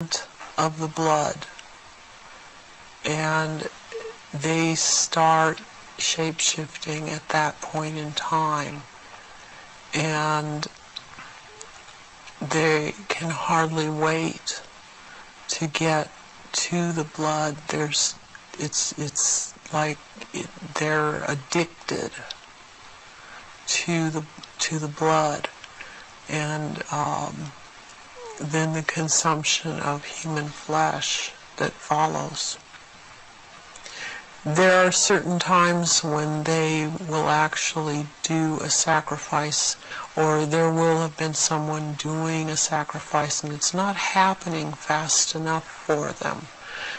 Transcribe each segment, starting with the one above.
of the blood, and they start shape-shifting at that point in time, and they can hardly wait to get to the blood. It's like they're addicted to the blood, and then the consumption of human flesh that follows. There are certain times when they will actually do a sacrifice, or there will have been someone doing a sacrifice and it's not happening fast enough for them.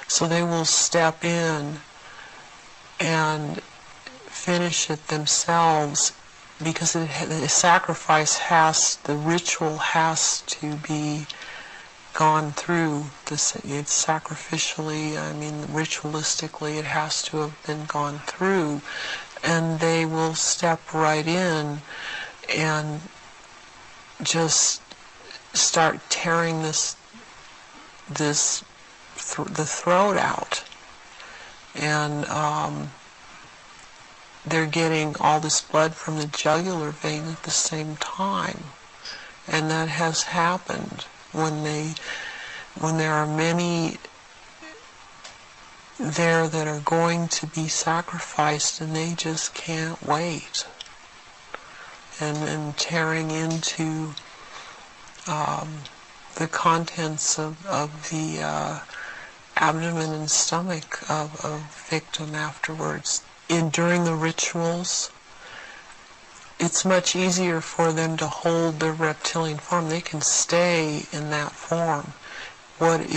So they will step in and finish it themselves, because the ritual has to be gone through. It's sacrificially, ritualistically, it has to have been gone through, and they will step right in and just start tearing the throat out, and they're getting all this blood from the jugular vein at the same time, and that has happened when there are many there that are going to be sacrificed, and they just can't wait, and tearing into the contents of the abdomen and stomach of a victim afterwards. During the rituals, it's much easier for them to hold their reptilian form. They can stay in that form. What it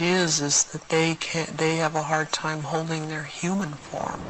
is that they have a hard time holding their human form.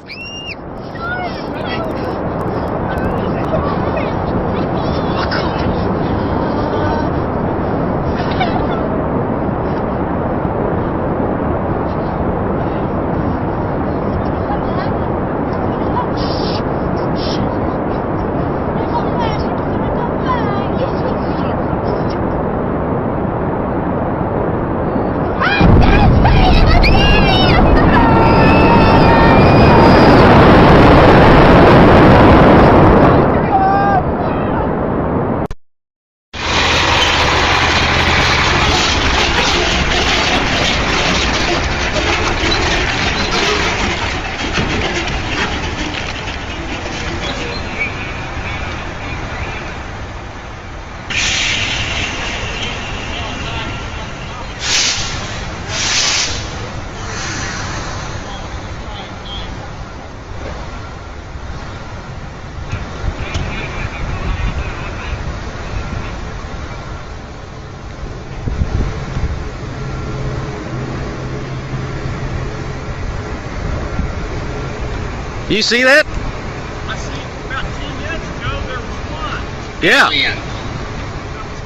You see that? I see about 10 minutes ago there was one. Yeah.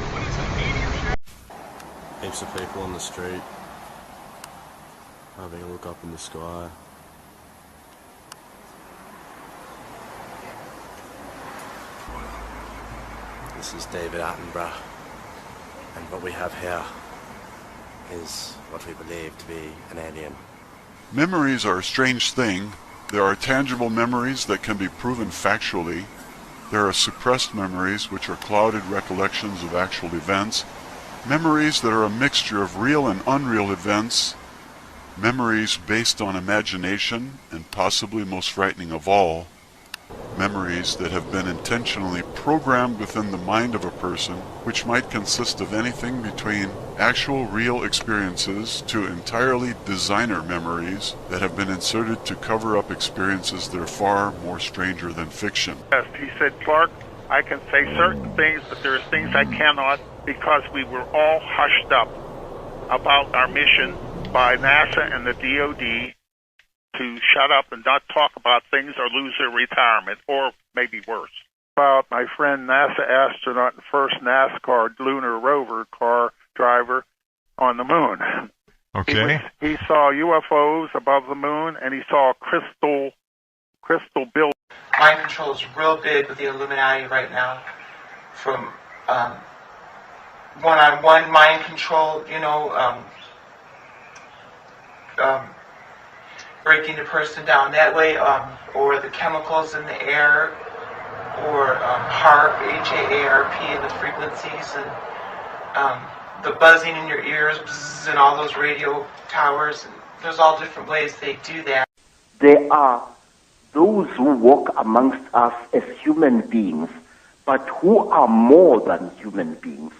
What is it, 80 or Heaps of people on the street having a look up in the sky. This is David Attenborough, and what we have here is what we believe to be an alien. Memories are a strange thing. There are tangible memories that can be proven factually. There are suppressed memories, which are clouded recollections of actual events. Memories that are a mixture of real and unreal events. Memories based on imagination, and possibly most frightening of all, memories that have been intentionally programmed within the mind of a person, which might consist of anything between actual real experiences to entirely designer memories that have been inserted to cover up experiences that are far more stranger than fiction. Yes, he said, Clark, I can say certain things, but there's things I cannot, because we were all hushed up about our mission by NASA and the DOD to shut up and not talk about things or lose their retirement, or maybe worse. About my friend NASA astronaut and first NASCAR lunar rover car driver on the moon. Okay. He saw UFOs above the moon, and he saw crystal buildings. Mind control is real big with the Illuminati right now, from one-on-one mind control, breaking the person down that way, or the chemicals in the air, or HAARP, HAARP, and the frequencies, and the buzzing in your ears, bzzz, and all those radio towers. And there's all different ways they do that. There are those who walk amongst us as human beings, but who are more than human beings.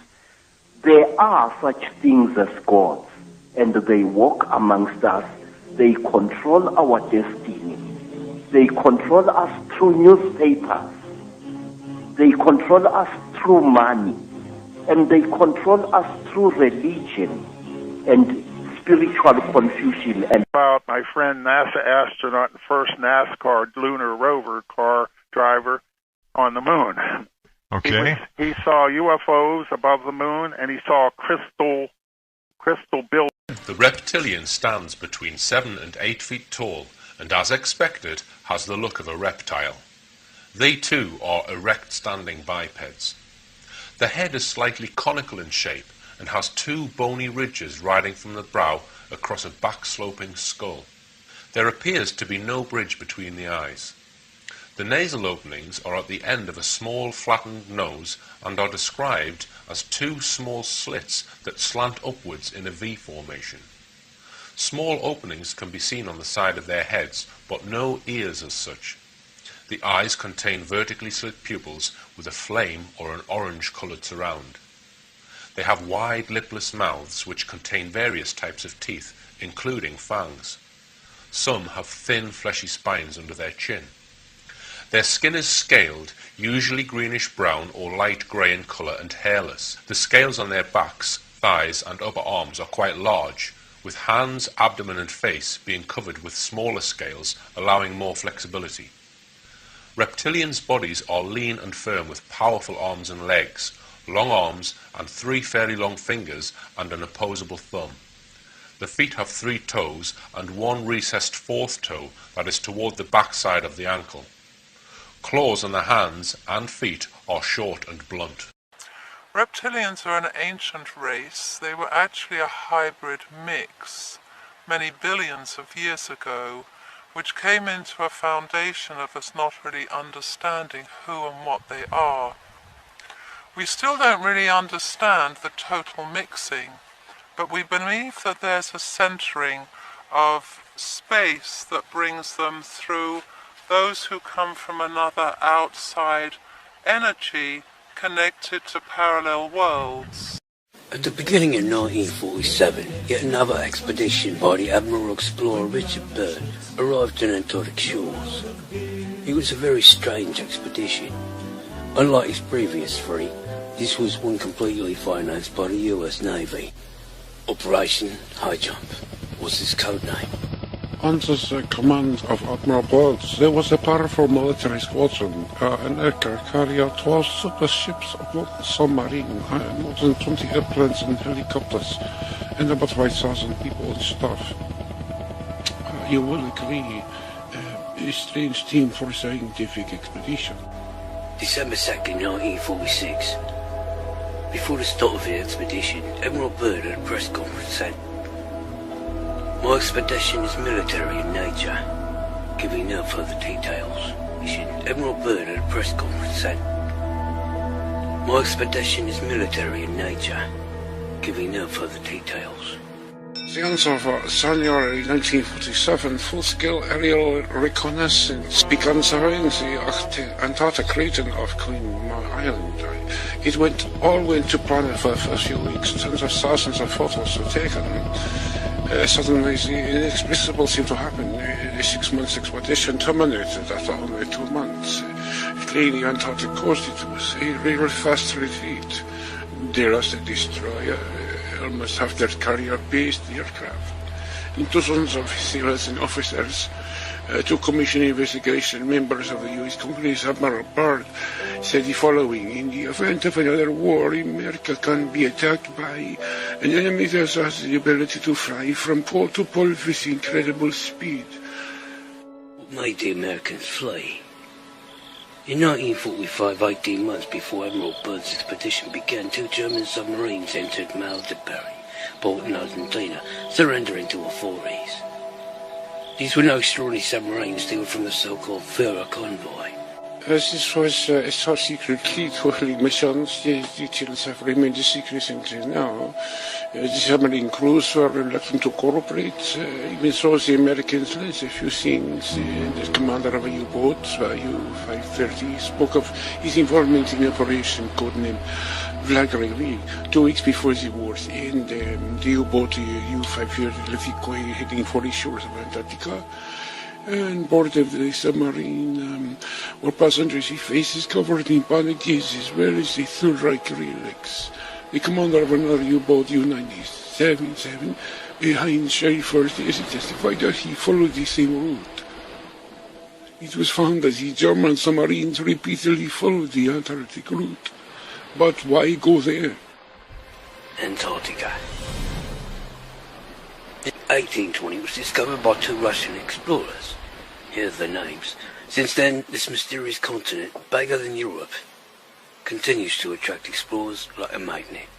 There are such things as gods, and they walk amongst us. They control our destiny. They control us through newspapers. They control us through money. And they control us through religion and spiritual confusion. And about my friend NASA astronaut and first NASCAR lunar rover car driver on the moon. Okay. He saw UFOs above the moon, and he saw crystal buildings. The reptilian stands between 7 and 8 feet tall, and as expected, has the look of a reptile. They too are erect standing bipeds. The head is slightly conical in shape and has 2 bony ridges riding from the brow across a back-sloping skull. There appears to be no bridge between the eyes. The nasal openings are at the end of a small flattened nose and are described as 2 small slits that slant upwards in a V formation. Small openings can be seen on the side of their heads, but no ears as such. The eyes contain vertically slit pupils with a flame or an orange-coloured surround. They have wide lipless mouths which contain various types of teeth, including fangs. Some have thin fleshy spines under their chin. Their skin is scaled, usually greenish-brown or light grey in colour, and hairless. The scales on their backs, thighs and upper arms are quite large, with hands, abdomen and face being covered with smaller scales, allowing more flexibility. Reptilians' bodies are lean and firm with powerful arms and legs, long arms and 3 fairly long fingers and an opposable thumb. The feet have 3 toes and 1 recessed 4th toe that is toward the backside of the ankle. Claws on the hands and feet are short and blunt. Reptilians are an ancient race. They were actually a hybrid mix many billions of years ago, which came into a foundation of us not really understanding who and what they are. We still don't really understand the total mixing, but we believe that there's a centering of space that brings them through those who come from another outside energy connected to parallel worlds. At the beginning of 1947, yet another expedition by the Admiral Explorer Richard Byrd arrived in Antarctic shores. It was a very strange expedition. Unlike his previous 3, this was one completely financed by the US Navy. Operation High Jump was his code name. Under the command of Admiral Byrd, there was a powerful military squadron, an aircraft carrier, 12 super ships, a modern submarine, more than 20 airplanes and helicopters, and about 5,000 people and staff. You will agree, a strange team for a scientific expedition. December 2nd, 1946. Before the start of the expedition, Admiral Byrd at a press conference said, "My expedition is military in nature, giving no further details." Admiral Byrd at a press conference said, "My expedition is military in nature, giving no further details." The answer for January 1947, full-scale aerial reconnaissance began surveying the Antarctic region of Queen Island. It all went to plan for a few weeks. Tens of thousands of photos were taken. Suddenly the inexplicable seemed to happen. The 6-month expedition terminated after only 2 months. Clearly the Antarctic coast, it was a real fast retreat. They lost a destroyer, almost half their carrier-based aircraft. Dozens of sailors and officers to commission investigation. Members of the U.S. Congress, Admiral Byrd, said the following: "In the event of another war, America can be attacked by an enemy that has the ability to fly from pole to pole with incredible speed." What made the Americans flee? In 1945, 18 months before Admiral Byrd's expedition began, 2 German submarines entered Mar del Plata, port in Argentina, surrendering to authorities. These were no extraordinary submarines, they were from the so-called Führer convoy. As this was a top-secret fleet hurling missions, the details have remained a secret until now. The submarine crews were reluctant to cooperate. Even so, the Americans learned a few things. The commander of a U-boat, U-530, spoke of his involvement in Operation codenamed Vlagrevi 2 weeks before the war's end. The U-boat U-530 left the quay heading for the shores of Antarctica. And board of the submarine were passengers with faces covered in bandages as well as the Third Reich relics. The commander of another U-boat U-97 behind Sheriff First as he testified that he followed the same route. It was found that the German submarines repeatedly followed the Antarctic route. But why go there? Antarctica. In 1820 it was discovered by 2 Russian explorers. Here are the names. Since then, this mysterious continent, bigger than Europe, continues to attract explorers like a magnet.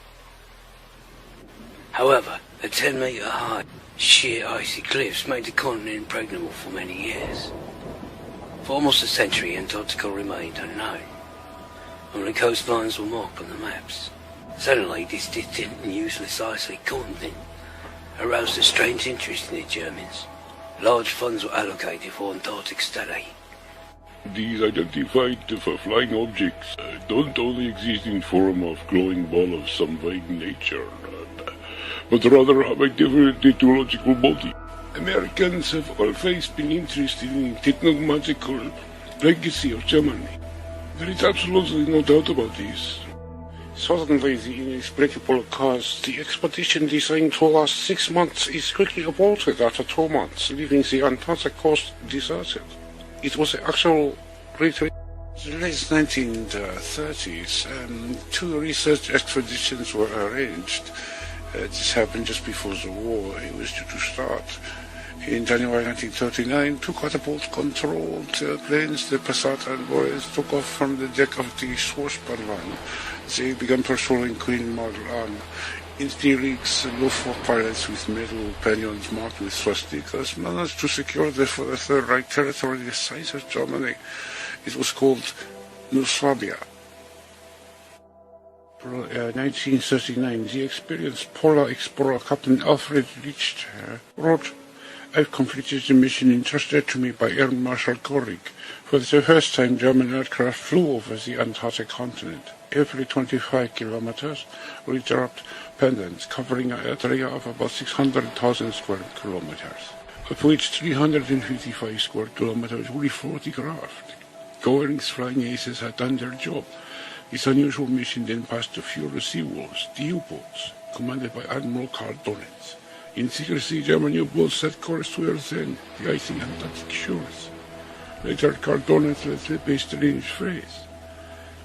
However, the 10-meter high, sheer icy cliffs made the continent impregnable for many years. For almost a century, Antarctica remained unknown. Only coastlines were marked on the maps. Suddenly, this distant and useless icy continent aroused a strange interest in the Germans. Large funds were allocated for Antarctic study. These identified for flying objects don't only exist in form of glowing ball of some vague nature, but rather have a different ecological body. Americans have always been interested in the technological legacy of Germany. There is absolutely no doubt about this. Suddenly, the inexplicable cause, the expedition designed to last 6 months is quickly aborted after 2 months, leaving the Antarctic coast deserted. It was an actual retreat. In the late 1930s, 2 research expeditions were arranged. This happened just before the war. It was due to start. In January 1939, 2 catapult-controlled planes, the Passat and Boris, took off from the deck of the Schwarzbahn. They began patrolling Queen Model Instincts, Luftwaffe pilots with metal pinions marked with swastikas managed to secure for the Third Reich territory the size of Germany. It was called Yugoslavia. 1939, the experienced polar explorer Captain Alfred Richter wrote, "I've completed the mission entrusted to me by Air Marshal Göring. For the first time, German aircraft flew over the Antarctic continent. Every 25 kilometers, we dropped pendants covering an area of about 600,000 square kilometers, of which 355 square kilometers were photographed. Göring's flying aces had done their job. This unusual mission then passed to Führer Seawolves, the U-boats, commanded by Admiral Karl Donitz. In secrecy, German U-boats set course to Earth's end, the icy Antarctic shores. Later, Karl Donitz led a strange phrase.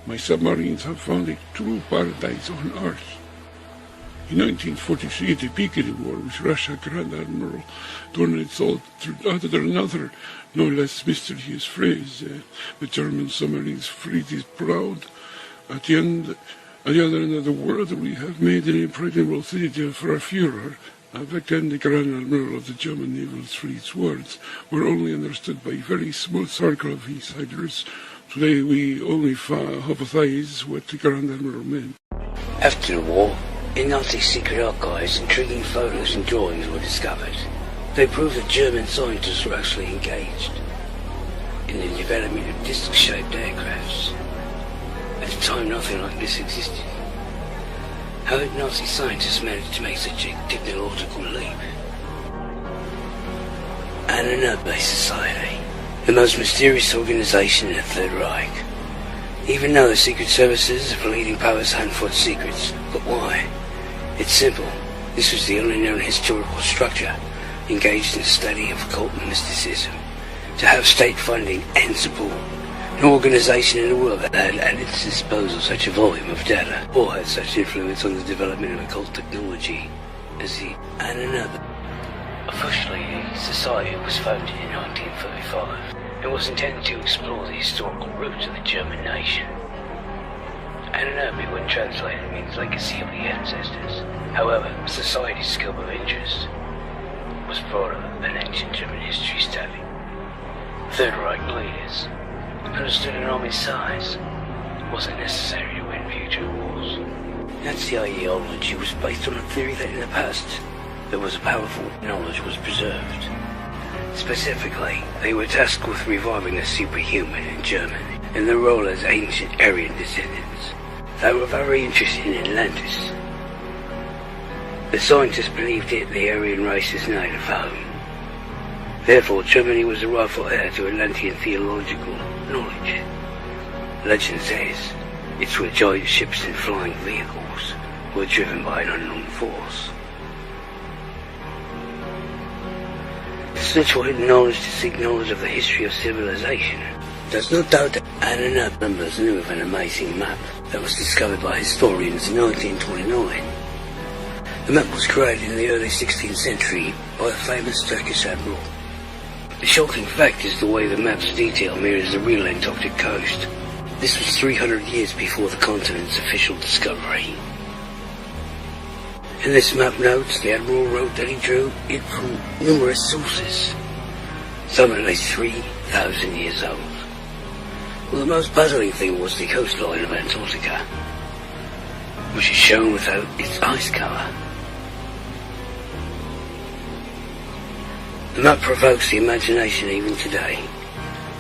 My submarines have found a true paradise on Earth. In 1943, at the peak of the war with Russia, Grand Admiral Donitz uttered another, no less mysterious phrase. The German submarines fleet is proud. At the other end of the world, we have made an impregnable city for our Führer. Back then, the Grand Admiral of the German Naval Fleet's words were only understood by a very small circle of insiders. Today, we only hypothesize what the Grand Admiral meant. After the war, in Arctic secret archives, intriguing photos and drawings were discovered. They proved that German scientists were actually engaged in the development of disc-shaped aircrafts. At the time, nothing like this existed. How did Nazi scientists manage to make such a technological leap? Anunnaki Society, the most mysterious organization in the Third Reich. Even though the secret services of the leading powers hadn't fought secrets. But why? It's simple. This was the only known historical structure engaged in the study of occult and mysticism. To have state funding and support, an organization in the world that had at its disposal such a volume of data, or had such influence on the development of occult technology as the Anunnaki. Officially, the society was founded in 1935. and was intended to explore the historical roots of the German nation. Anunnaki, when translated, means legacy of the ancestors. However, society's scope of interest was broader than ancient German history study. Third Reich leaders understood an army's size wasn't necessary to win future wars. Nazi ideology was based on the theory that in the past there was a powerful knowledge was preserved. Specifically, they were tasked with reviving the superhuman in Germany in their role as ancient Aryan descendants. They were very interested in Atlantis. The scientists believed it the Aryan race's native home. Therefore, Germany was the rightful heir to Atlantean theological knowledge. Legend says it's where giant ships and flying vehicles were driven by an unknown force. The search for hidden knowledge to seek knowledge of the history of civilization. There's no doubt that Anunnaki members knew of an amazing map that was discovered by historians in 1929. The map was created in the early 16th century by a famous Turkish admiral. The shocking fact is the way the map's detail mirrors the real Antarctic coast. This was 300 years before the continent's official discovery. In this map notes, the admiral wrote that he drew it from numerous sources, some at least 3,000 years old. Well, the most puzzling thing was the coastline of Antarctica, which is shown without its ice cover. The map provokes the imagination even today.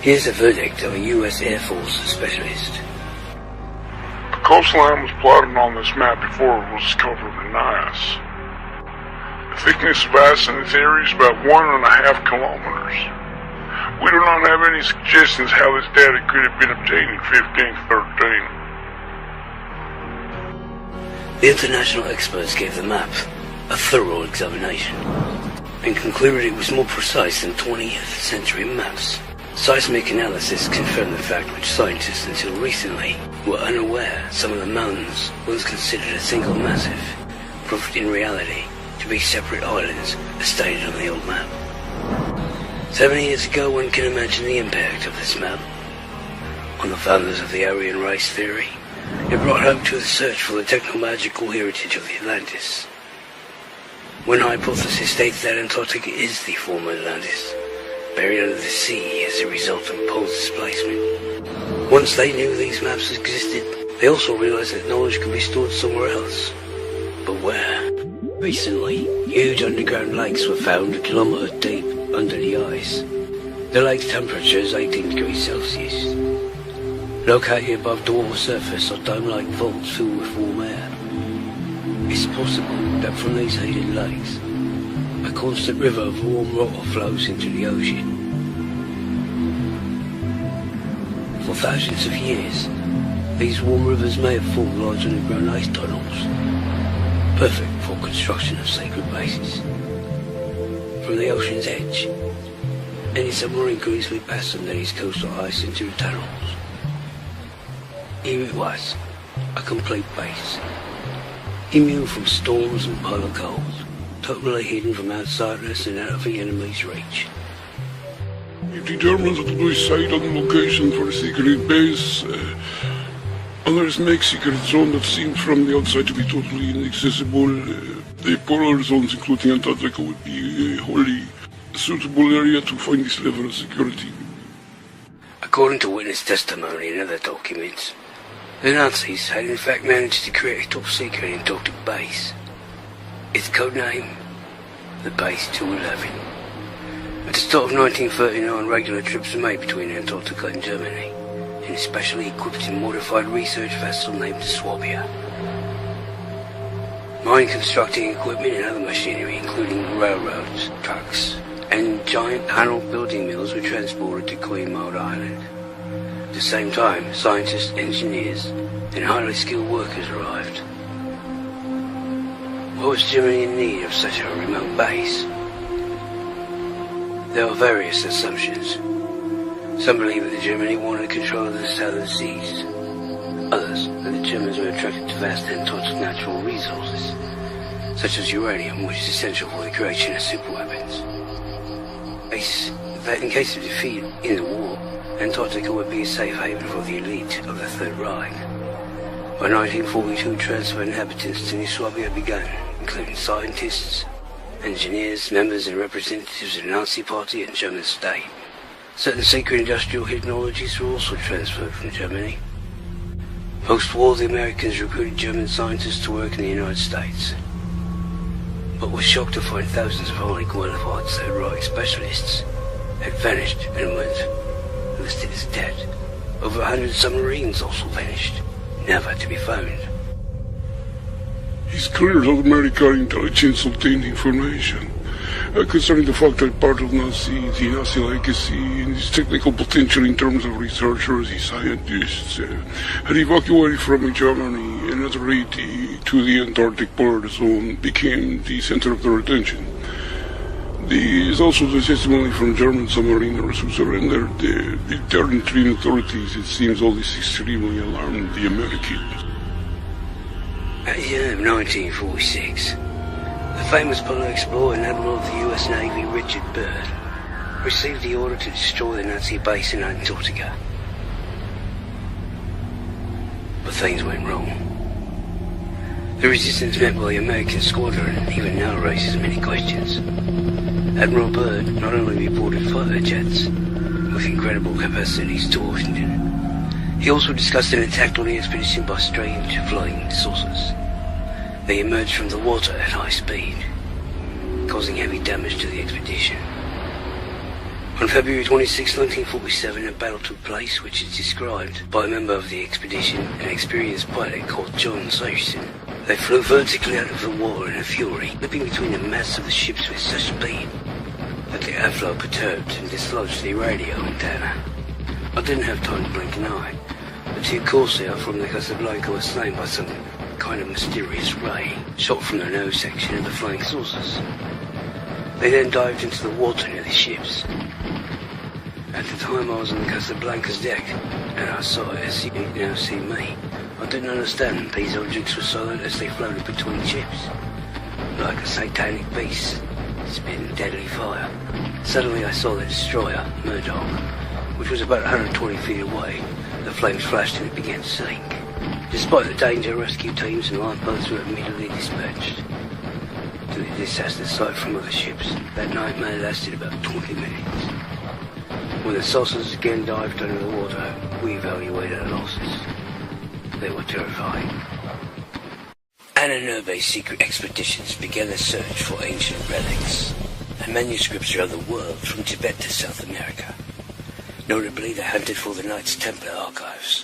Here's the verdict of a US Air Force specialist. The coastline was plotted on this map before it was covered in ice. The thickness of ice in this area is about 1.5 kilometers. We do not have any suggestions how this data could have been obtained in 1513. The international experts gave the map a thorough examination and concluded it was more precise than 20th century maps. Seismic analysis confirmed the fact which scientists until recently were unaware some of the mountains, once considered a single massif, proved in reality to be separate islands as stated on the old map. 70 years ago, one can imagine the impact of this map on the founders of the Aryan race theory. It brought hope to the search for the technological heritage of the Atlantis. One hypothesis states that Antarctica is the former Atlantis, buried under the sea as a result of polar displacement. Once they knew these maps existed, they also realized that knowledge could be stored somewhere else. But where? Recently, huge underground lakes were found a kilometer deep under the ice. The lake's temperature is 18 degrees Celsius. Located above the water surface are dome-like vaults filled with warm air. It's possible that from these heated lakes, a constant river of warm water flows into the ocean. For thousands of years, these warm rivers may have formed large underground ice tunnels, perfect for construction of sacred bases. From the ocean's edge, any submarine could easily pass under these coastal ice into the tunnels. Here it was, a complete base, immune from storms and polar cold, totally hidden from outsiders and out of the enemy's reach. We determined that we decide on the location for the secret base. Others make secret zone that seems from the outside to be totally inaccessible. The polar zones, including Antarctica, would be a wholly suitable area to find this level of security. According to witness testimony and other documents, the Nazis had in fact managed to create a top-secret Antarctic base. Its codename, the Base 211. At the start of 1939, regular trips were made between Antarctica and Germany in a specially equipped and modified research vessel named the Swabia. Mine constructing equipment and other machinery, including railroads, trucks, and giant panel building mills were transported to Queen Maud Island. At the same time, scientists, engineers, and highly skilled workers arrived. Why was Germany in need of such a remote base? There are various assumptions. Some believe that Germany wanted control of the southern seas. Others, that the Germans were attracted to vast Antarctic natural resources, such as uranium, which is essential for the creation of superweapons. Base that in case of defeat in the war, Antarctica would be a safe haven for the elite of the Third Reich. By 1942, transfer of inhabitants to New Swabia began, including scientists, engineers, members and representatives of the Nazi Party and German state. Certain secret industrial technologies were also transferred from Germany. Post-war, the Americans recruited German scientists to work in the United States, but were shocked to find thousands of highly qualified Third Reich specialists had vanished and were listed as dead. Over 100 submarines also vanished, never to be found. It's clear that American intelligence obtained information concerning the fact that part of the Nazi legacy and its technical potential in terms of researchers and scientists had evacuated from Germany and retreat to the Antarctic polar zone became the center of their attention. There is also the testimony from German submariners who surrendered. The Argentine authorities, it seems, all this extremely alarmed the Americans. At the year of 1946, the famous polar explorer and Admiral of the US Navy Richard Byrd received the order to destroy the Nazi base in Antarctica. But things went wrong. The resistance met by the American squadron even now raises many questions. Admiral Byrd not only reported fighter jets with incredible capacities to Washington, he also discussed an attack on the expedition by strange flying saucers. They emerged from the water at high speed, causing heavy damage to the expedition. On February 26, 1947, a battle took place which is described by a member of the expedition, an experienced pilot called John Searson. They flew vertically out of the water in a fury, leaping between the masts of the ships with such speed that the airflow perturbed and dislodged the radio antenna. I didn't have time to blink an eye. The two Corsair from the Casablanca were slain by some kind of mysterious ray shot from the nose section of the flying saucers. They then dived into the water near the ships. At the time I was on the Casablanca's deck, and I saw it as you now see me. I didn't understand these objects were silent as they floated between ships, like a satanic beast spitting deadly fire. Suddenly I saw the destroyer, Murdoch, which was about 120 feet away. The flames flashed and it began to sink. Despite the danger, rescue teams and lifeboats were immediately dispatched to the disaster site from other ships. That nightmare lasted about 20 minutes. When the saucers again dived under the water, we evaluated our losses. They were terrifying. Anunnaki secret expeditions began a search for ancient relics and manuscripts around the world from Tibet to South America. Notably, they hunted for the Knights Templar archives,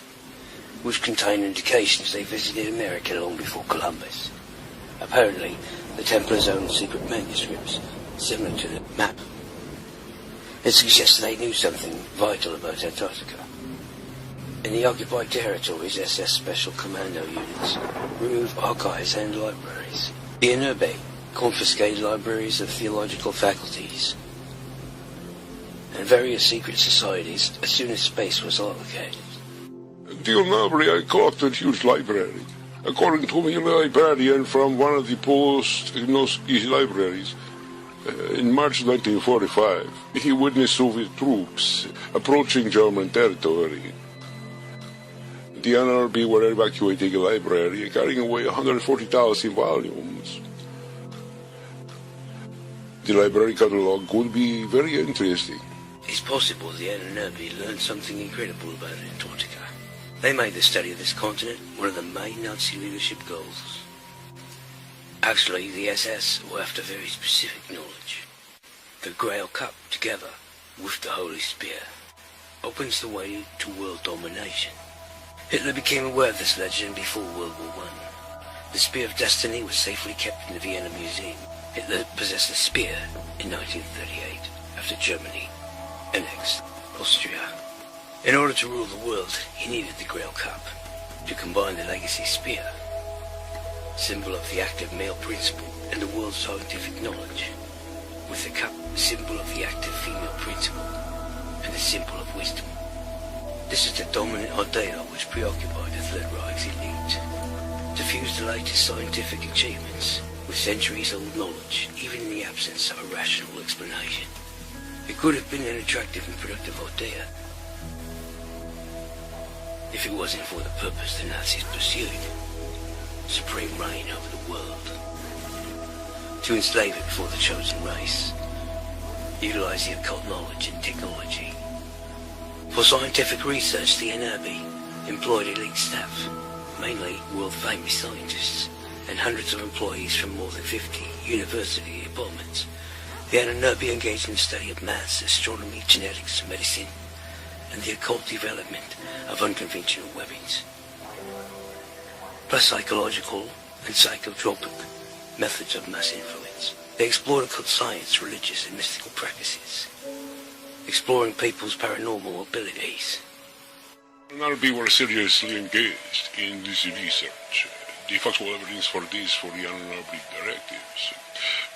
which contain indications they visited America long before Columbus. Apparently, the Templars owned secret manuscripts similar to the map. It suggests they knew something vital about Antarctica. In the occupied territories, SS Special Commando units removed archives and libraries. The Anunnaki confiscated libraries of theological faculties and various secret societies as soon as space was allocated. The Anunnaki caught a huge library. According to a librarian from one of the post-Gnostic libraries, in March 1945, he witnessed Soviet troops approaching German territory. The Anunnaki were evacuating a library and carrying away 140,000 volumes. The library catalog would be very interesting. It's possible the Anunnaki learned something incredible about Antarctica. They made the study of this continent one of the main Nazi leadership goals. Actually, the SS were after very specific knowledge. The Grail Cup, together with the Holy Spear, opens the way to world domination. Hitler became aware of this legend before World War I. The Spear of Destiny was safely kept in the Vienna Museum. Hitler possessed the spear in 1938, after Germany annexed Austria. In order to rule the world, he needed the Grail Cup to combine the legacy spear, symbol of the active male principle and the world's scientific knowledge, with the cup, symbol of the active female principle and the symbol of wisdom. This is the dominant idea which preoccupied the Third Reich's elite, to fuse the latest scientific achievements with centuries-old knowledge, even in the absence of a rational explanation. It could have been an attractive and productive idea if it wasn't for the purpose the Nazis pursued: supreme reign over the world. To enslave it for the chosen race, utilize the occult knowledge and technology. For scientific research, the NRB employed elite staff, mainly world-famous scientists, and hundreds of employees from more than 50 university departments. The NRB engaged in the study of maths, astronomy, genetics, medicine, and the occult development of unconventional weapons, plus psychological and psychotropic methods of mass influence. They explored occult science, religious and mystical practices, exploring people's paranormal abilities. NRB were seriously engaged in this research. The factual evidence for this for the NRB directives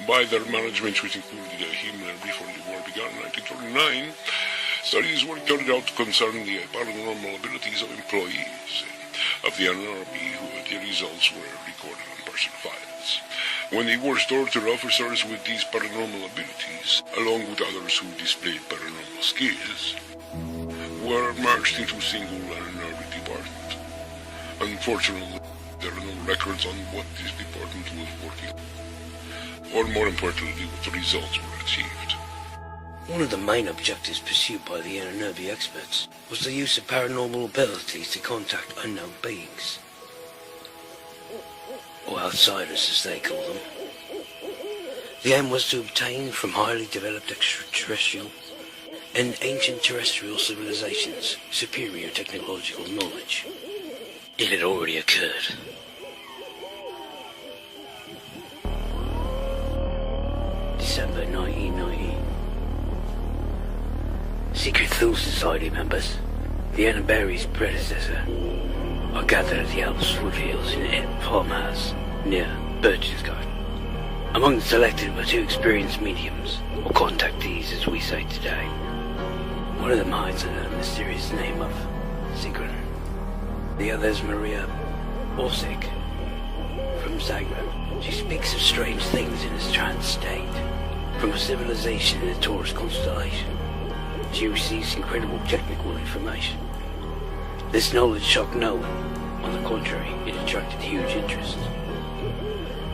by their management, which included Himmler before the war began in 1939, studies were carried out concerning the paranormal abilities of employees of the NRB, the results were recorded on person files. When they were tortured officers with these paranormal abilities, along with others who displayed paranormal skills, were merged into a single NRB department. Unfortunately, there are no records on what this department was working on, or more importantly, what the results were achieved. One of the main objectives pursued by the NRB experts was the use of paranormal abilities to contact unknown beings, or outsiders as they call them. The aim was to obtain from highly developed extraterrestrial and ancient terrestrial civilizations superior technological knowledge. It had already occurred. December 1990. Secret Thule Society members, the Annenberry's predecessor, are gathered at the Alps foothills in Ed Farmhouse near Birch's Garden. Among the selected were two experienced mediums, or contactees as we say today. One of them hides under the mysterious name of Sigrun. The other is Maria Orsic from Zagreb. She speaks of strange things in a trance state, from a civilization in a Taurus constellation. She receives incredible technical information. This knowledge shocked no one. On the contrary, it attracted huge interest,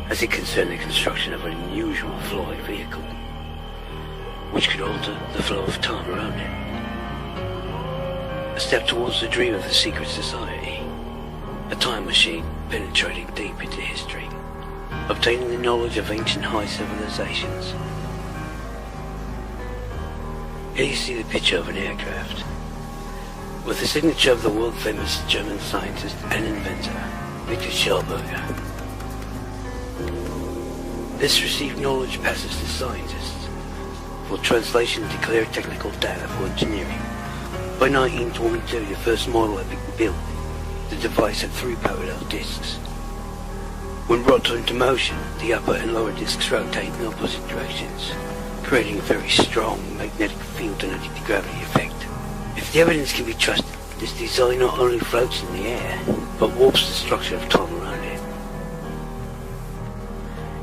as it concerned the construction of an unusual flying vehicle, which could alter the flow of time around it. A step towards the dream of the secret society, a time machine penetrating deep into history, obtaining the knowledge of ancient high civilizations. Here you see the picture of an aircraft, with the signature of the world-famous German scientist and inventor, Victor Schellberger. This received knowledge passes to scientists for translation into clear technical data for engineering. By 1922, the first model had been built. The device had 3 parallel discs. When brought into motion, the upper and lower discs rotate in opposite directions, creating a very strong magnetic field and anti-gravity effect. If the evidence can be trusted, this design not only floats in the air, but warps the structure of time around it.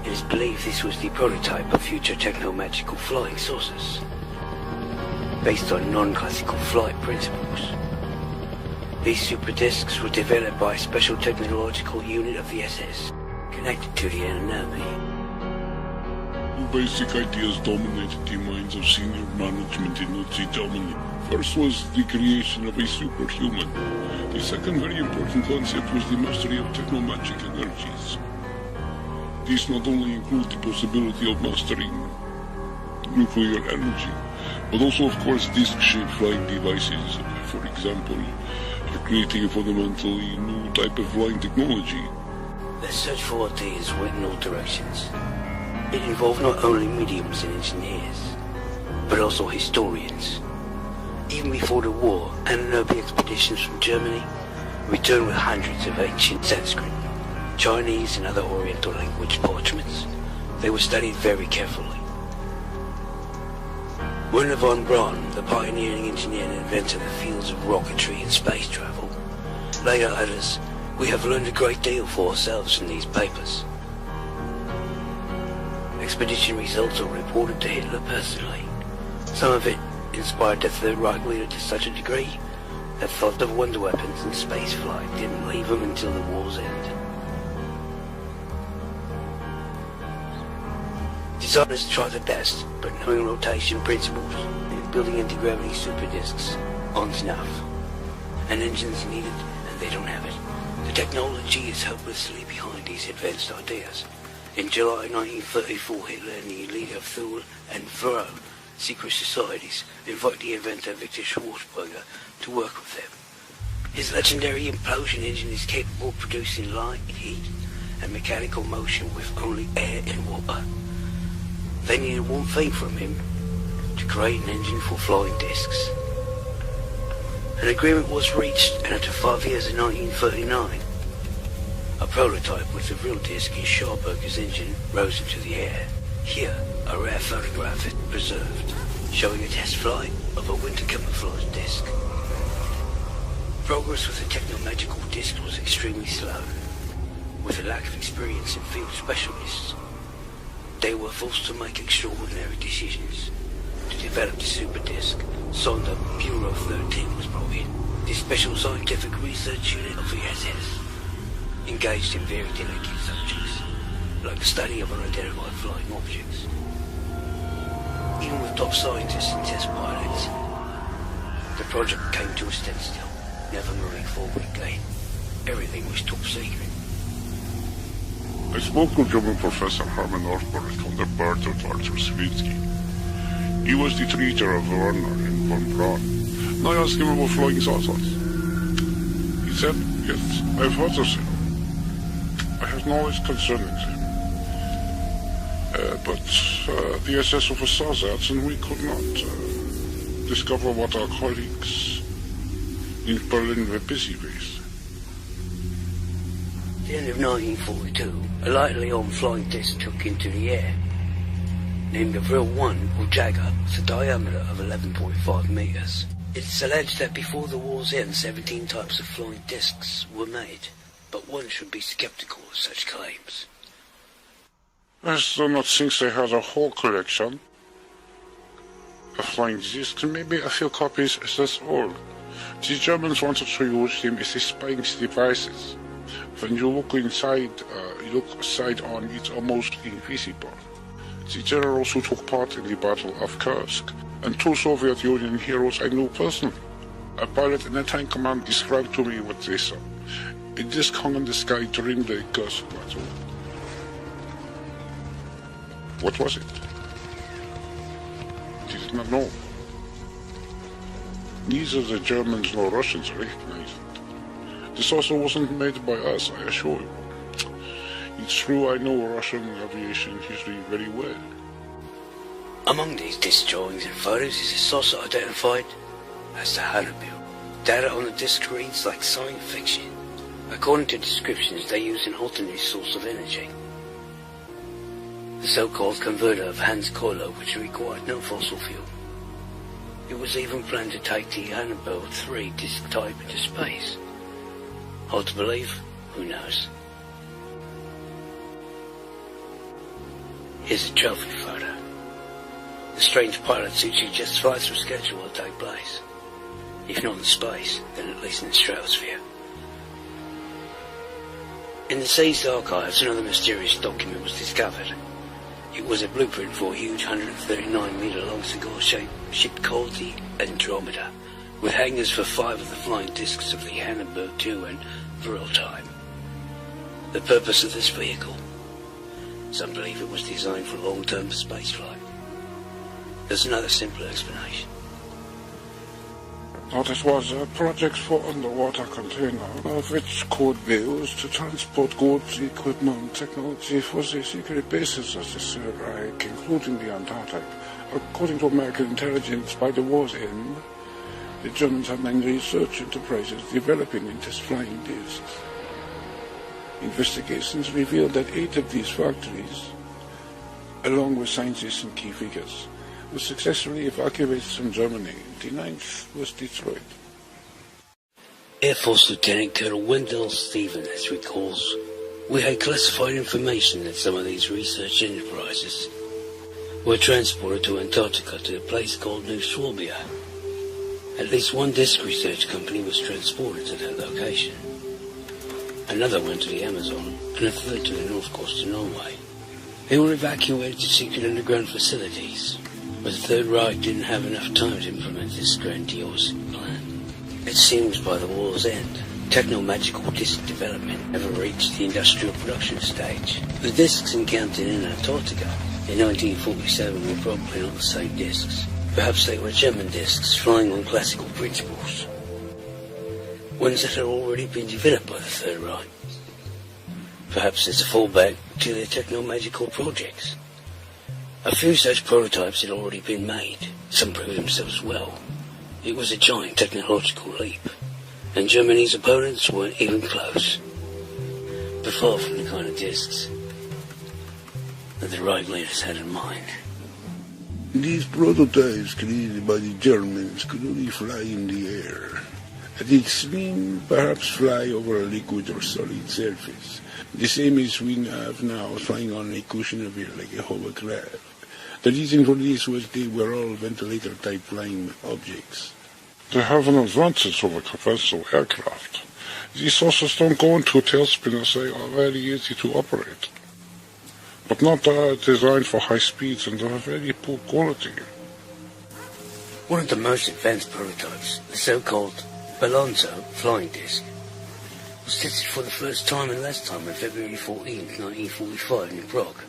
It is believed this was the prototype of future techno-magical flying saucers, based on non-classical flight principles. These super discs were developed by a special technological unit of the SS, connected to the NRB. Two basic ideas dominated the minds of senior management in Nazi Germany. First was the creation of a superhuman. The second very important concept was the mastery of technomagic energies. These not only include the possibility of mastering nuclear energy, but also, of course, disc-shaped flying devices. For example, creating a fundamentally new type of flying technology. The search for ideas went in all directions. It involved not only mediums and engineers, but also historians. Even before the war, Anunnaki expeditions from Germany returned with hundreds of ancient Sanskrit, Chinese and other Oriental language parchments. They were studied very carefully. Werner von Braun, the pioneering engineer and inventor of the fields of rocketry and space travel, later utters, "We have learned a great deal for ourselves from these papers." Expedition results are reported to Hitler personally. Some of it inspired the Third Reich leader to such a degree that thought of wonder weapons and space flight didn't leave them until the war's end. Designers try their best, but knowing rotation principles and building anti-gravity superdisks aren't enough. An engine's needed, and they don't have it. The technology is hopelessly behind these advanced ideas. In July 1934, Hitler and the leader of Thule and Furrow secret societies invite the inventor Victor Schwarzberger to work with them. His legendary implosion engine is capable of producing light, heat, and mechanical motion with only air and water. They needed one thing from him: to create an engine for flying discs. An agreement was reached, and after 5 years in 1939, a prototype with the real disc in Schwarzberger's engine rose into the air. Here, a rare photograph is preserved, showing a test flight of a winter camouflage disc. Progress with the techno-magical disc was extremely slow. With a lack of experience in field specialists, they were forced to make extraordinary decisions. To develop the super disc, Sonda Bureau 13 was brought in. This special scientific research unit of the SS engaged in very delicate subjects, like the study of unidentified flying objects. Even with top scientists and test pilots, the project came to a standstill, never moving forward again. Everything was top secret. I spoke with German professor Hermann Ortberg on the birth of Arthur Sawicki. He was the teacher of Werner in von Braun. And I asked him about flying saucers. He said, yes, I've heard of them. I have knowledge concerning them. But the SS officer said, and we could not discover what our colleagues in Berlin were busy with. At the end of 1942, a lightly armed flying disc took into the air, named Avril 1 or Jagger, with a diameter of 11.5 meters. It's alleged that before the war's end, 17 types of flying discs were made, but one should be skeptical of such claims. I do not think they had a whole collection of flying discs, maybe a few copies as that's all. The Germans wanted to use them as spying devices. When you look inside, you look side on, it's almost invisible. The generals who took part in the Battle of Kursk, and 2 Soviet Union heroes I knew personally. A pilot in a tank command described to me what they saw. A disc hung in the sky during the Kursk battle. What was it? They did not know. Neither the Germans nor Russians recognized it. This also wasn't made by us, I assure you. It's true I know Russian aviation history very well. Among these disc drawings and photos is a saucer identified as the Hannibal. Data on the disc reads like science fiction. According to descriptions, they use an alternate source of energy. The so-called converter of Hans Kohler, which required no fossil fuel. It was even planned to take the Hannibal 3 disc type into space. Hard to believe? Who knows? Here's a trophy photo. The strange pilot suit suggests flights were scheduled to take place. If not in space, then at least in the stratosphere. In the seized archives, another mysterious document was discovered. It was a blueprint for a huge 139-meter-long cigar-shaped ship called the Andromeda, with hangars for 5 of the flying discs of the Hannibal 2 and Vril type. The purpose of this vehicle? Some believe it was designed for long-term spaceflight. There's another simpler explanation. Now, this was a project for underwater container, which could be used to transport goods, equipment, technology for the secret bases of the Third Reich, including the Antarctic. According to American intelligence, by the war's end, the Germans had 9 research enterprises developing these flying discs. Investigations revealed that 8 of these factories, along with scientists and key figures, were successfully evacuated from Germany. The 9th was Detroit. Air Force Lieutenant Colonel Wendell Stevens recalls, "We had classified information that some of these research enterprises were transported to Antarctica to a place called New Swabia. At least one disc research company was transported to that location. Another went to the Amazon, and a third to the north coast of Norway. They were evacuated to secret underground facilities, but the Third Reich didn't have enough time to implement this grandiose plan. It seems by the war's end, techno-magical disc development never reached the industrial production stage. The discs encountered in Antarctica in 1947 were probably not the same discs. Perhaps they were German discs flying on classical principles, ones that had already been developed by the Third Reich. Perhaps it's a fallback to their techno-magical projects. A few such prototypes had already been made. Some proved themselves well. It was a giant technological leap, and Germany's opponents weren't even close. But far from the kind of discs that the Reich leaders had in mind. These prototypes created by the Germans could only fly in the air. At the extreme, perhaps fly over a liquid or solid surface. The same as we have now, flying on a cushion of air like a hovercraft. The reason for this was they were all ventilator-type flying objects. They have an advantage over conventional aircraft. These saucers don't go into a tailspin as they are very easy to operate. But not designed for high speeds and of very poor quality. One of the most advanced prototypes, the so-called Balonzo flying disc, was tested for the first time and last time on February 14, 1945 in Prague.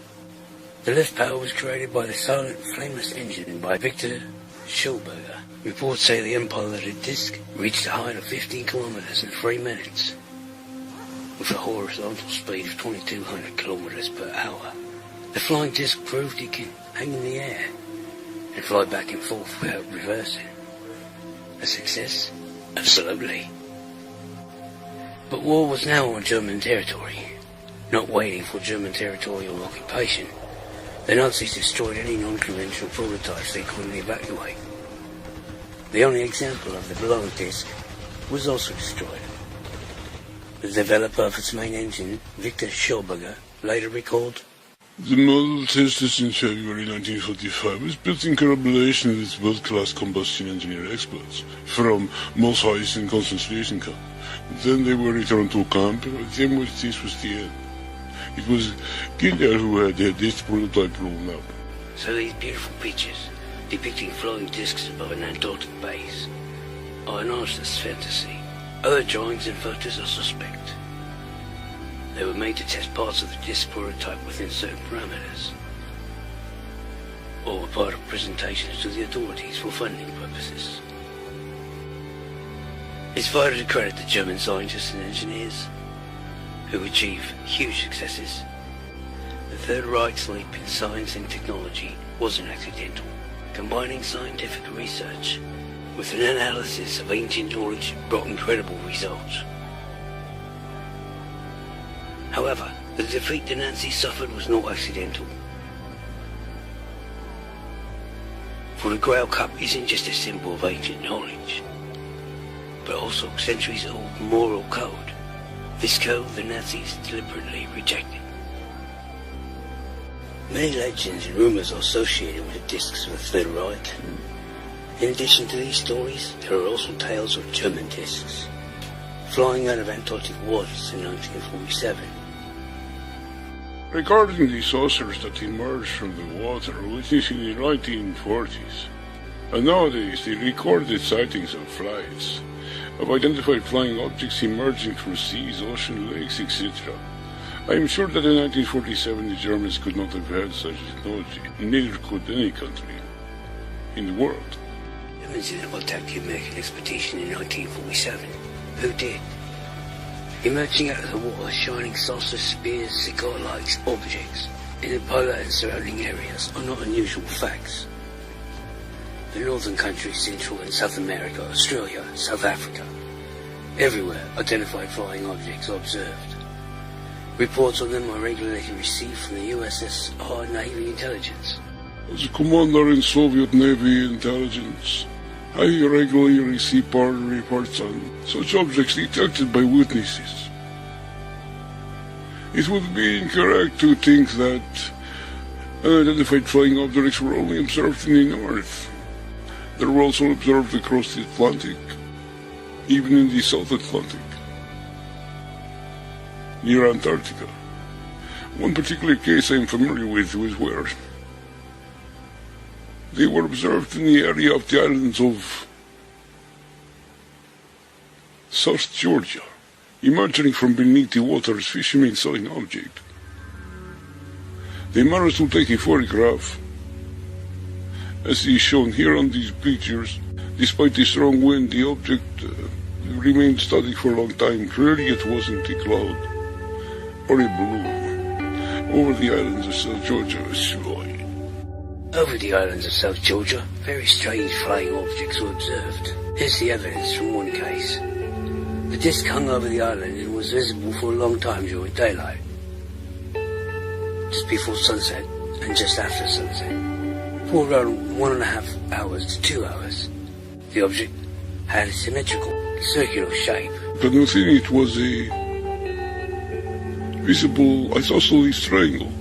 The lift power was created by the silent, flameless engine by Victor Schulberger. Reports say the unpiloted disc reached a height of 15 kilometers in 3 minutes, with a horizontal speed of 2,200 kilometers per hour. The flying disc proved it could hang in the air and fly back and forth without reversing. A success? Absolutely. But war was now on German territory. Not waiting for German territorial occupation, the Nazis destroyed any non-conventional prototypes they couldn't evacuate. The only example of the Ballon disc was also destroyed. The developer of its main engine, Victor Schulberger, later recalled, The model tested in February 1945 was built in collaboration with world-class combustion engineer experts from Mosheisen concentration camp. Then they were returned to camp, then this was the end. It was Ginder who had this prototype blown up. So these beautiful pictures, depicting flying discs above an Antarctic base, are an artist's fantasy. Other drawings and photos are suspect. They were made to test parts of the disc prototype within certain parameters, or were part of presentations to the authorities for funding purposes. It's vital to credit the German scientists and engineers who achieve huge successes. The Third Reich's leap in science and technology wasn't accidental. Combining scientific research with an analysis of ancient knowledge brought incredible results. However, the defeat the Nazis suffered was not accidental. For the Grail Cup isn't just a symbol of ancient knowledge, but also centuries-old moral code. This code the Nazis deliberately rejected. Many legends and rumors are associated with the discs of the Third Reich. In addition to these stories, there are also tales of German discs flying out of Antarctic waters in 1947. Regarding the saucers that emerged from the water within the 1940s, and nowadays the recorded sightings of flights of identified flying objects emerging from seas, ocean, lakes, etc. I am sure that in 1947 the Germans could not have had such technology, neither could any country in the world. Germans didn't attack the American expedition in 1947. Who did? Emerging out of the water, shining saucers, spears, cigar-like objects in the polar and surrounding areas are not unusual facts. The northern countries, Central and South America, Australia, South Africa, everywhere identified flying objects are observed. Reports on them are regularly received from the USSR Navy intelligence. As a commander in Soviet Navy intelligence, I regularly receive reports on such objects detected by witnesses. It would be incorrect to think that Unidentified flying objects were only observed in the north. They were also observed across the Atlantic, even in the South Atlantic, near Antarctica. One particular case I am familiar with was where they were observed in the area of the islands of South Georgia, emerging from beneath the water as fishermen saw an object. They managed to take a photograph, as is shown here on these pictures. Despite the strong wind, the object remained static for a long time. Clearly it wasn't a cloud or a balloon over the islands of South Georgia. Over the islands of South Georgia, very strange flying objects were observed. Here's the evidence from one case. The disc hung over the island and was visible for a long time during daylight, just before sunset and just after sunset, for around 1.5 hours to 2 hours. The object had a symmetrical, circular shape. But within it was a visible isosceles triangle.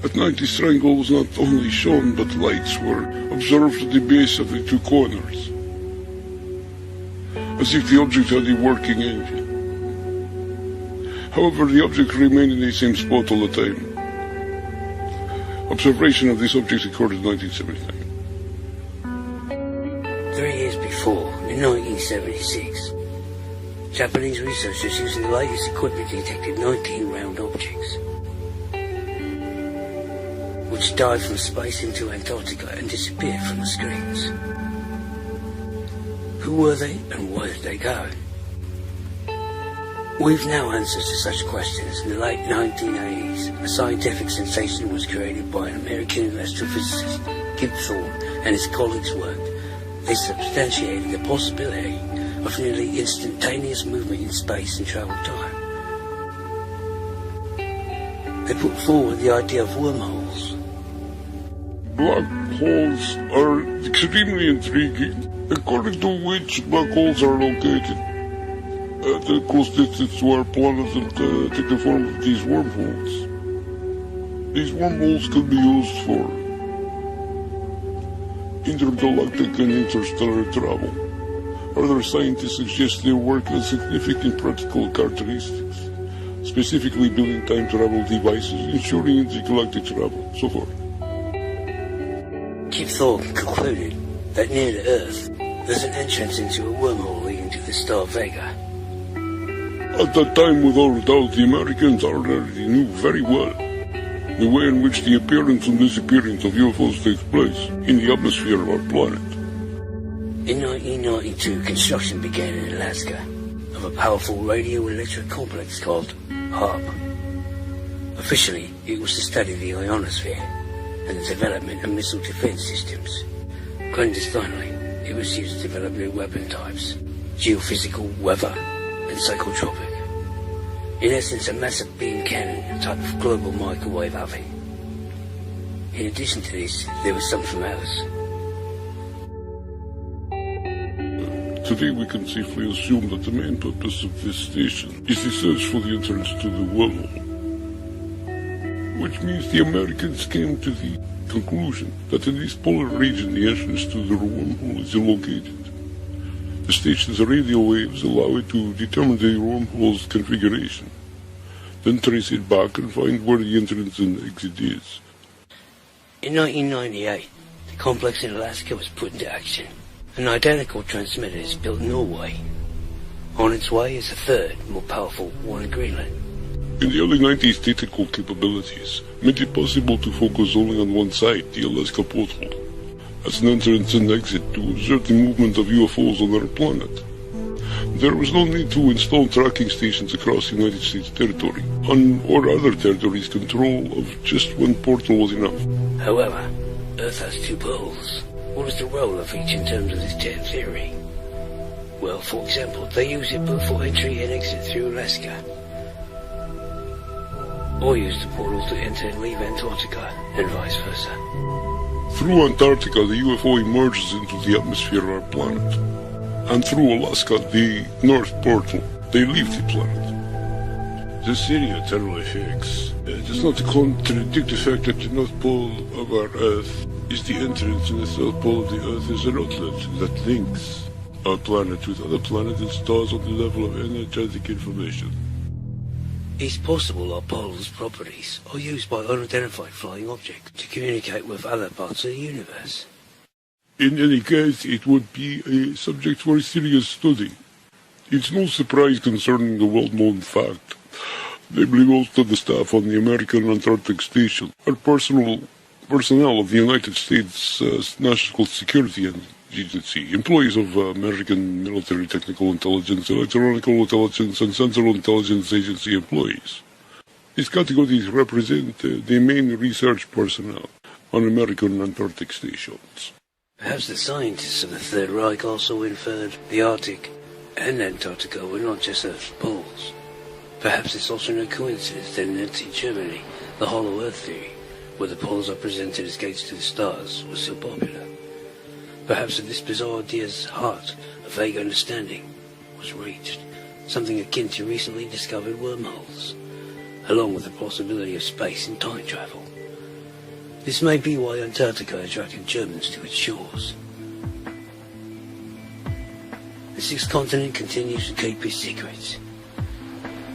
At night this triangle was not only shown, but lights were observed at the base of the two corners, as if the object had a working engine. However, the object remained in the same spot all the time. Observation of this object occurred in 1979. 3 years before, in 1976, Japanese researchers using the latest equipment detected 19 round objects, which dived from space into Antarctica and disappeared from the screens. Who were they and where did they go? We've now answers to such questions. In the late 1980s, a scientific sensation was created by an American astrophysicist, Kip Thorne, and his colleagues' work. They substantiated the possibility of nearly instantaneous movement in space and travel time. They put forward the idea of wormholes. Black holes are extremely intriguing, according to which black holes are located at a close distance to our planet and take the form of these wormholes. These wormholes can be used for intergalactic and interstellar travel. Other scientists suggest their work has significant practical characteristics, specifically building time travel devices, ensuring intergalactic travel, so forth. Kip Thorne concluded that near the Earth, there's an entrance into a wormhole leading to the star Vega. At that time, without doubt, the Americans already knew very well the way in which the appearance and disappearance of UFOs takes place in the atmosphere of our planet. In 1992, construction began in Alaska of a powerful radioelectric complex called HARP. Officially, it was to study the ionosphere and the development of missile defense systems. Clandestinely, it was used to develop new weapon types, geophysical, weather, and psychotropic. In essence, a massive beam cannon, a type of global microwave oven. In addition to this, there was something else. Today we can safely assume that the main purpose of this station is the search for the entrance to the wormhole, which means the Americans came to the conclusion that in this polar region the entrance to the wormhole is located. The station's radio waves allow it to determine the wormhole's configuration, then trace it back and find where the entrance and exit is. In 1998, the complex in Alaska was put into action. An identical transmitter is built in Norway. On its way is a third, more powerful one in Greenland. In the early 90s, technical capabilities made it possible to focus only on one side, the Alaska porthole, as an entrance and exit to observe the movement of UFOs on our planet. There was no need to install tracking stations across the United States territory. On or other territories, control of just one portal was enough. However, Earth has two poles. What is the role of each in terms of this jet theory? Well, for example, they use it both for entry and exit through Alaska, or use the portal to enter and leave Antarctica, and vice versa. Through Antarctica, the UFO emerges into the atmosphere of our planet, and through Alaska, the North Portal, they leave the planet. This area thermal effects does not contradict the fact that the North Pole of our Earth is the entrance and the South Pole of the Earth is an outlet that links our planet with other planets and stars on the level of energetic information. It's possible our poles' properties are used by unidentified flying objects to communicate with other parts of the universe. In any case, it would be a subject for serious study. It's no surprise concerning the well-known fact. Namely, most of the staff on the American Antarctic Station are personnel of the United States National Security Agency, employees of American Military Technical Intelligence, Electronic Intelligence, and Central Intelligence Agency employees. These categories represent the main research personnel on American Antarctic stations. Perhaps the scientists of the Third Reich also inferred the Arctic and Antarctica were not just Earth's poles. Perhaps it's also no coincidence that in Nazi Germany, the Hollow Earth theory, where the poles are presented as gates to the stars, was so popular. Perhaps at this bizarre idea's heart, a vague understanding was reached, something akin to recently discovered wormholes, along with the possibility of space and time travel. This may be why Antarctica attracted Germans to its shores. The sixth continent continues to keep its secrets.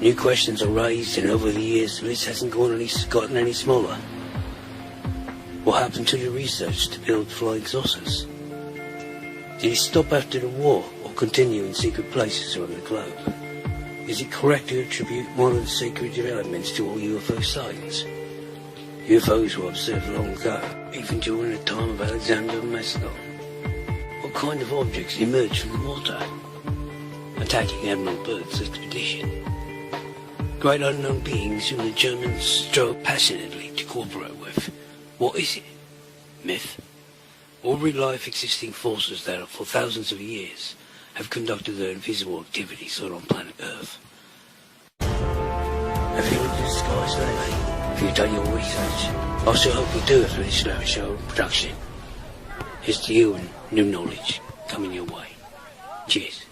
New questions are raised, and over the years the list hasn't gotten any smaller. What happened to the research to build flying saucers? Did it stop after the war, or continue in secret places around the globe? Is it correct to attribute one of the sacred developments to all UFO sightings? UFOs were observed long ago, even during the time of Alexander and Macedon. What kind of objects emerged from the water? Attacking Admiral Byrd's expedition. Great unknown beings whom the Germans strove passionately to cooperate with. What is it? Myth? Or real life existing forces that for thousands of years have conducted their invisible activities on planet Earth? Have you looked at the skies lately? Have you done your research? I sure hope you do after this slow show production. Here's to you and new knowledge coming your way. Cheers.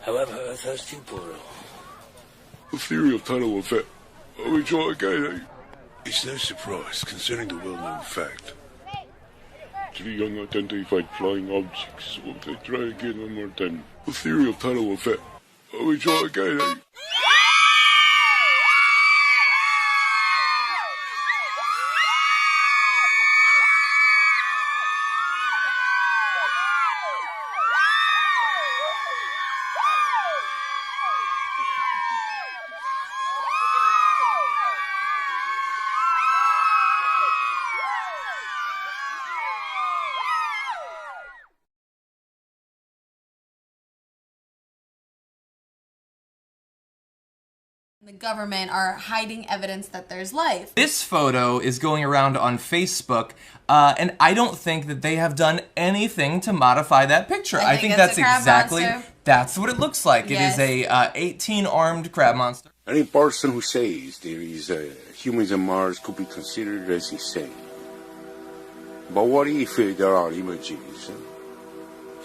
However, Earth has two portals. The theory of tidal effect. Are we trying again, eh? It's no surprise, considering the well-known fact. 3 unidentified flying objects. Okay, try again one more time. The theory of tidal effect. Are we trying again, eh? The government are hiding evidence that there's life. This photo is going around on Facebook, and I don't think that they have done anything to modify that picture. I think that's exactly, that's what it looks like. Yes. It is a 18-armed crab monster. Any person who says there is humans on Mars could be considered as insane. But what if there are images?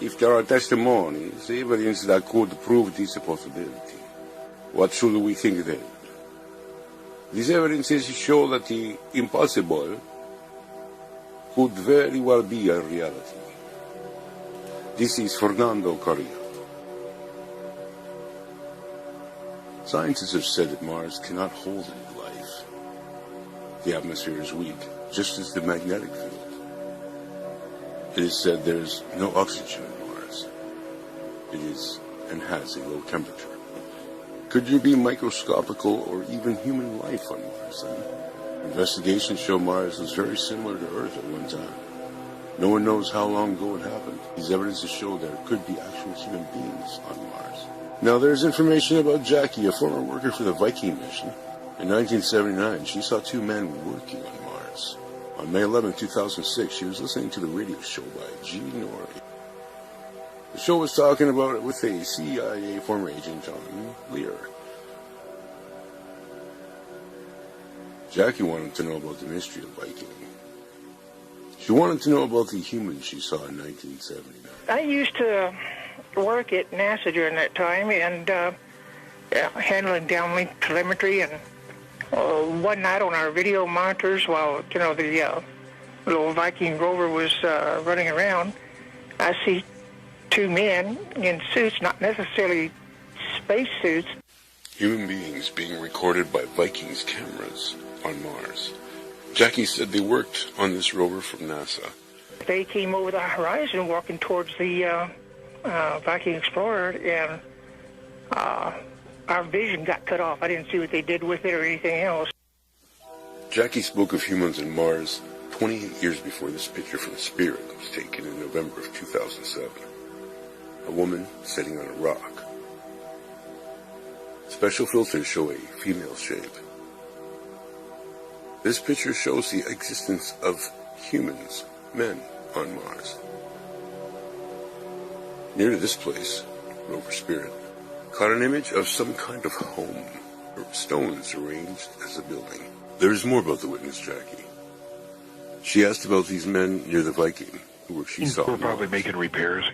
If there are testimonies, evidence that could prove this a possibility? What should we think then? These evidences show that the impossible could very well be a reality. This is Fernando Correa. Scientists have said that Mars cannot hold any life. The atmosphere is weak, just as the magnetic field. It is said there is no oxygen on Mars. It is and has a low temperature. Could there be microscopical or even human life on Mars then? Investigations show Mars was very similar to Earth at one time. No one knows how long ago it happened. These evidences show there could be actual human beings on Mars. Now there's information about Jackie, a former worker for the Viking mission. In 1979, she saw 2 men working on Mars. On May 11, 2006, she was listening to the radio show by Gene Norrie. The show was talking about it with a CIA former agent, John Lear. Jackie wanted to know about the mystery of Viking. She wanted to know about the humans she saw in 1979. I used to work at NASA during that time, and handling downlink telemetry, and one night on our video monitors while, the little Viking rover was running around, I see two men in suits, not necessarily space suits. Human beings being recorded by Viking's cameras on Mars. Jackie said they worked on this rover from NASA. They came over the horizon walking towards the Viking Explorer, and our vision got cut off. I didn't see what they did with it or anything else. Jackie spoke of humans and Mars 28 years before this picture from Spirit was taken in November of 2007. A woman sitting on a rock. Special filters show a female shape. This picture shows the existence of humans, men, on Mars. Near to this place, rover Spirit caught an image of some kind of home, or stones arranged as a building. There is more about the witness, Jackie. She asked about these men near the Viking, who she saw. We're probably making repairs.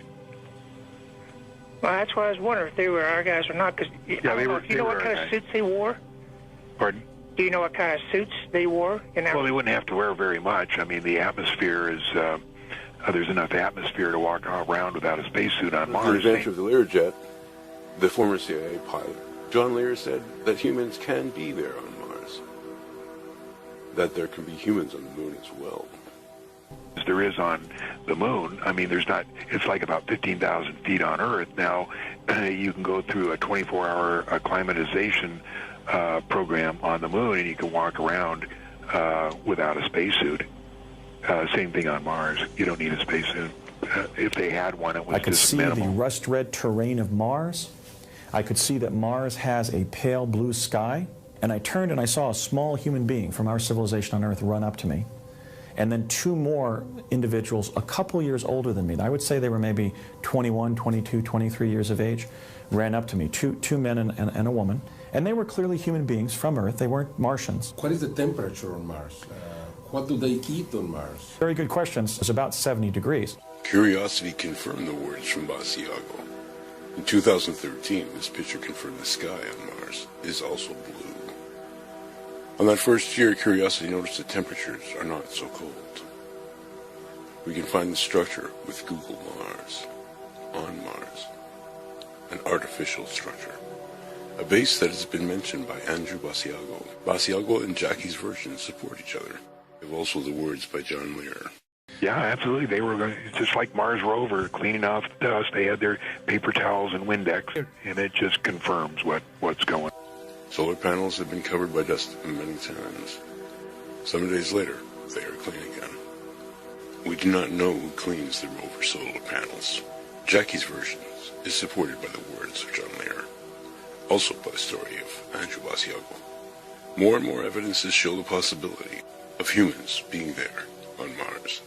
Well, that's why I was wondering if they were our guys or not, because they were. Do you know what kind of suits they wore? Pardon? Do you know what kind of suits they wore? Well, they wouldn't have to wear very much. I mean, the atmosphere is, there's enough atmosphere to walk around without a spacesuit on Mars. The inventor of the Learjet, the former CIA pilot, John Lear, said that humans can be there on Mars. That there can be humans on the moon as well. There is on the moon. I mean, there's not, it's like about 15,000 feet on Earth. Now, you can go through a 24-hour acclimatization program on the moon, and you can walk around without a spacesuit. Same thing on Mars. You don't need a spacesuit. If they had one, it was I could just see minimal. the rust-red terrain of Mars. I could see that Mars has a pale blue sky. And I turned and I saw a small human being from our civilization on Earth run up to me. And then two more individuals a couple years older than me, I would say they were maybe 21, 22, 23 years of age, ran up to me, two men and a woman. And they were clearly human beings from Earth. They weren't Martians. What is the temperature on Mars? What do they eat on Mars? Very good questions. It's about 70 degrees. Curiosity confirmed the words from Basiago. In 2013, this picture confirmed the sky on Mars is also blue. On that first year, Curiosity noticed the temperatures are not so cold. We can find the structure with Google Mars, on Mars, an artificial structure. A base that has been mentioned by Andrew Basiago. Basiago and Jackie's version support each other. We have also the words by John Lear. Yeah, absolutely. They were going, just like Mars rover, cleaning off the dust. They had their paper towels and Windex, and it just confirms what's going on. Solar panels have been covered by dust many times. 7 days later, they are clean again. We do not know who cleans the rover solar panels. Jackie's version is supported by the words of John Lear, also by the story of Andrew Basiago. More and more evidences show the possibility of humans being there on Mars.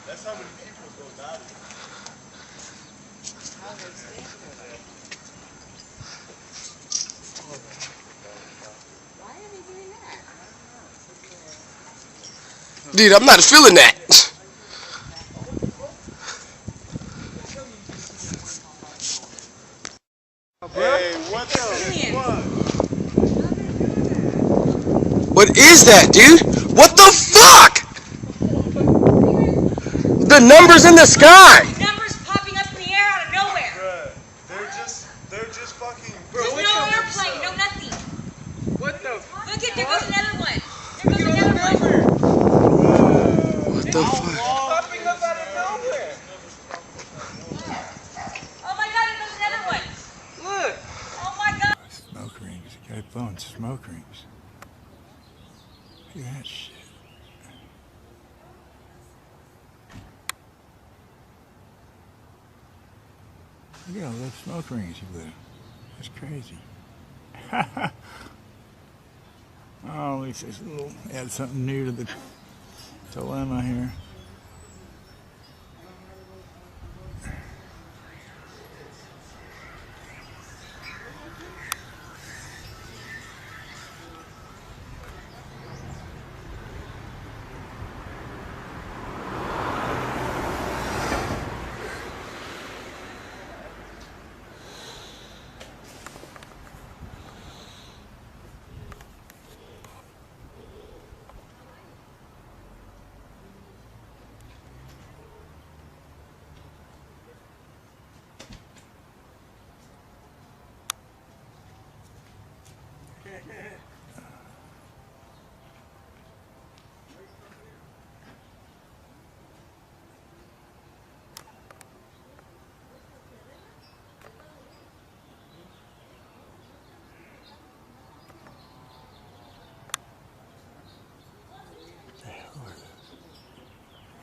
That's how many people go down. Why are they doing that? Dude, I'm not feeling that. Hey, what the fuck? What is that, dude? What the fuck? The numbers in the sky. Numbers popping up in the air out of nowhere. Bruh, they're just fucking. There's no airplane, no nothing. What the? Look at, there goes another one. There goes another one. What the fuck? Popping up out of nowhere. Oh my God, there goes another one. Look. Oh my God. Smoke rings. You got blowing smoke rings. Look at that shit. Look at all those smoke rings you lit. That's crazy. Oh, at least there's a little, add something new to the dilemma here.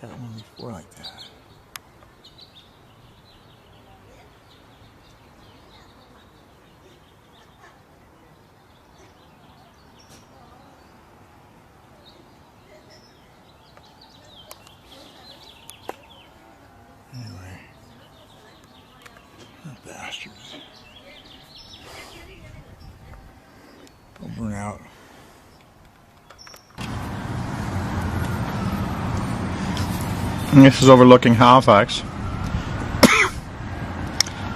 Got one before like that. Anyway, the bastards. They'll burn out. And this is overlooking Halifax.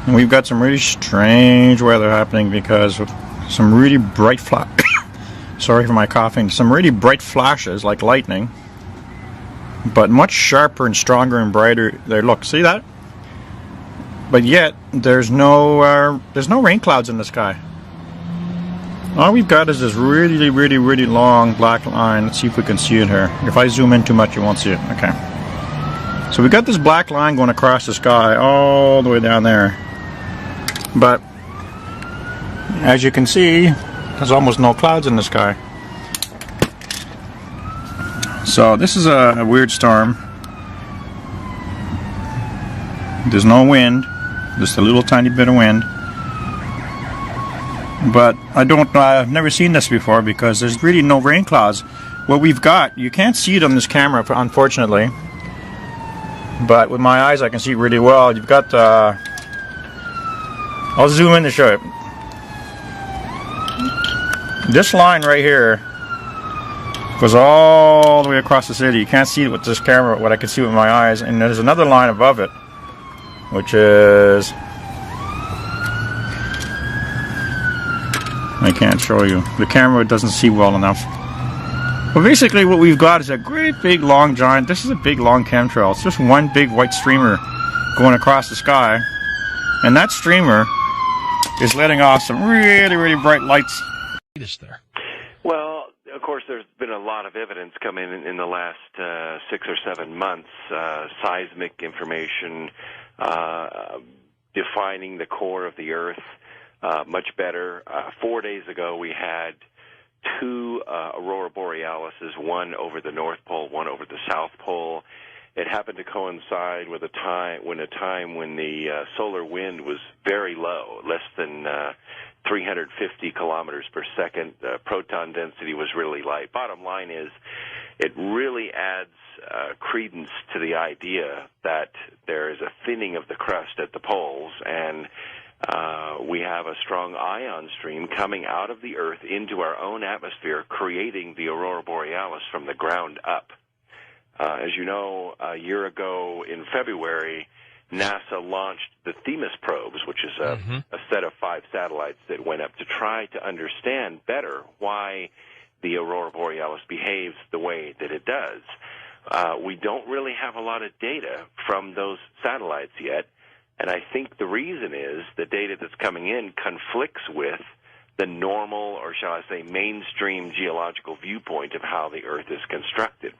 And we've got some really strange weather happening because of some really bright sorry for my coughing. Some really bright flashes like lightning, but much sharper and stronger and brighter. There, look, see that? But yet there's no rain clouds in the sky. All we've got is this really, really, really long black line. Let's see if we can see it here. If I zoom in too much, you won't see it. Okay. So we got this black line going across the sky all the way down there. But as you can see, there's almost no clouds in the sky. So this is a weird storm. There's no wind, just a little tiny bit of wind. But I've never seen this before because there's really no rain clouds. What we've got, you can't see it on this camera, unfortunately. But with my eyes I can see it really well. You've got I'll zoom in to show it. This line right here goes all the way across the city. You can't see it with this camera, what I can see with my eyes. And there's another line above it, which is, I can't show you. The camera doesn't see well enough. But basically what we've got is a great big long giant, this is a big long chemtrail. It's just one big white streamer going across the sky. And that streamer is letting off some really, really bright lights. There. Well, of course, there's been a lot of evidence come in the last 6 or 7 months, seismic information defining the core of the Earth much better. 4 days ago, we had 2 aurora borealises, one over the North Pole, one over the South Pole. It happened to coincide with a time when the solar wind was very low, less than 350 kilometers per second. Proton density was really light. Bottom line is, it really adds credence to the idea that there is a thinning of the crust at the poles, and we have a strong ion stream coming out of the Earth into our own atmosphere, creating the aurora borealis from the ground up. As you know, a year ago in February, NASA launched the Themis probes, which is a set of 5 satellites that went up to try to understand better why the aurora borealis behaves the way that it does. We don't really have a lot of data from those satellites yet, and I think the reason is the data that's coming in conflicts with the normal, or shall I say, mainstream geological viewpoint of how the Earth is constructed.